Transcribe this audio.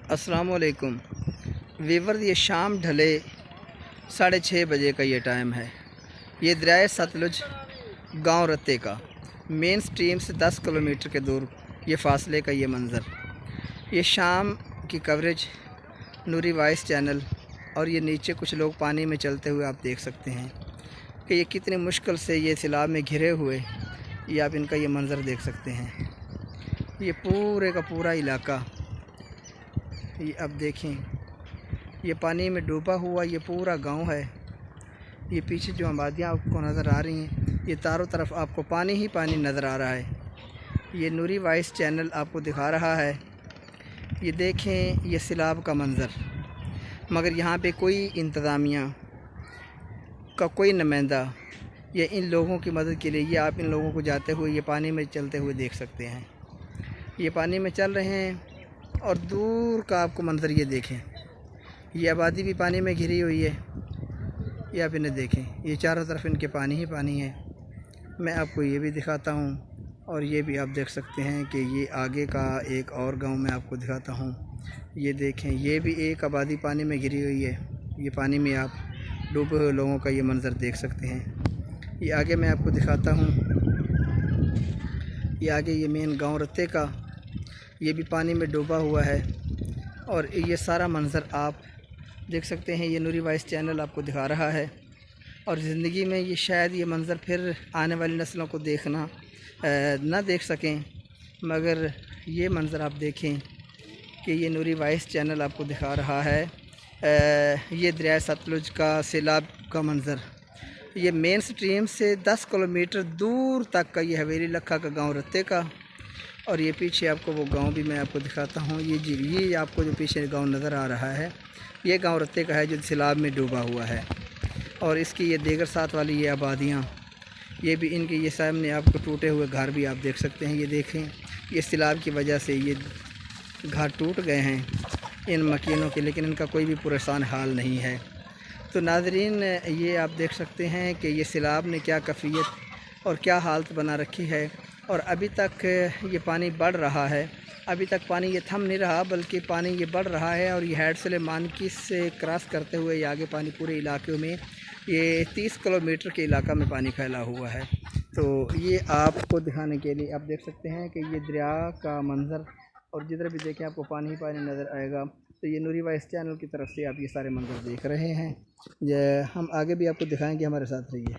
अस्सलाम वालेकुम वीवर। ये शाम ढले 6:30 बजे का ये टाइम है। ये दरिया सतलुज गांव रत्ते का मेन स्ट्रीम से 10 किलोमीटर के दूर ये फासले का ये मंज़र, ये शाम की कवरेज नूरी वॉइस चैनल। और ये नीचे कुछ लोग पानी में चलते हुए आप देख सकते हैं कि ये कितनी मुश्किल से ये सैलाब में घिरे हुए, ये आप इनका ये मंज़र देख सकते हैं। ये पूरे का पूरा इलाका, ये अब देखें, ये पानी में डूबा हुआ ये पूरा गांव है। ये पीछे जो आबादियाँ आपको नज़र आ रही हैं, ये चारों तरफ आपको पानी ही पानी नज़र आ रहा है। ये नूरी वॉइस चैनल आपको दिखा रहा है। ये देखें, ये सैलाब का मंज़र, मगर यहाँ पे कोई इंतज़ामिया का कोई नुमाइंदा या इन लोगों की मदद के लिए, ये आप इन लोगों को जाते हुए ये पानी में चलते हुए देख सकते हैं। ये पानी में चल रहे हैं और दूर का आपको मंज़र ये देखें, ये आबादी भी पानी में घिरी हुई है। ये आप इन्हें देखें, ये चारों तरफ इनके पानी ही पानी है। मैं आपको ये भी दिखाता हूँ और ये भी आप देख सकते हैं कि ये आगे का एक और गांव मैं आपको दिखाता हूँ। ये देखें, ये भी एक आबादी पानी में घिरी हुई है। ये पानी में आप डूबे हुए लोगों का ये मंज़र देख सकते हैं। ये आगे मैं आपको दिखाता हूँ, ये आगे ये मेन गाँव रत्ते का, ये भी पानी में डूबा हुआ है। और ये सारा मंज़र आप देख सकते हैं। ये नूरी वॉइस चैनल आपको दिखा रहा है। और ज़िंदगी में ये शायद ये मंज़र फिर आने वाली नस्लों को देखना ना देख सकें, मगर ये मंज़र आप देखें कि ये नूरी वॉइस चैनल आपको दिखा रहा है। ये दरिया सतलुज का सैलाब का मंज़र, ये मेन स्ट्रीम से 10 किलोमीटर दूर तक का ये हवेली लखा का गाँव रत्ते का। और ये पीछे आपको वो गांव भी मैं आपको दिखाता हूँ। ये आपको जो पीछे गांव नज़र आ रहा है, ये गांव रत्ते का है जो सैलाब में डूबा हुआ है। और इसकी ये देगर साथ वाली ये आबादियाँ, ये भी इनके ये सामने आपको टूटे हुए घर भी आप देख सकते हैं। ये देखें, ये सैलाब की वजह से ये घर टूट गए हैं इन मकीनों के, लेकिन इनका कोई भी परेशान हाल नहीं है। तो नाज़रीन, ये आप देख सकते हैं कि ये सैलाब ने क्या कैफियत और क्या हालत बना रखी है। और अभी तक ये पानी बढ़ रहा है, अभी तक पानी ये थम नहीं रहा, बल्कि पानी ये बढ़ रहा है। और ये हैड सुलेमान की से क्रॉस करते हुए ये आगे पानी पूरे इलाके में, ये 30 किलोमीटर के इलाका में पानी फैला हुआ है। तो ये आपको दिखाने के लिए आप देख सकते हैं कि ये दरिया का मंज़र, और जिधर भी देखें आपको पानी ही पानी नज़र आएगा। तो ये नूरी वॉइस चैनल की तरफ से आप ये सारे मंज़र देख रहे हैं। हम आगे भी आपको दिखाएँगे, हमारे साथ रहिए।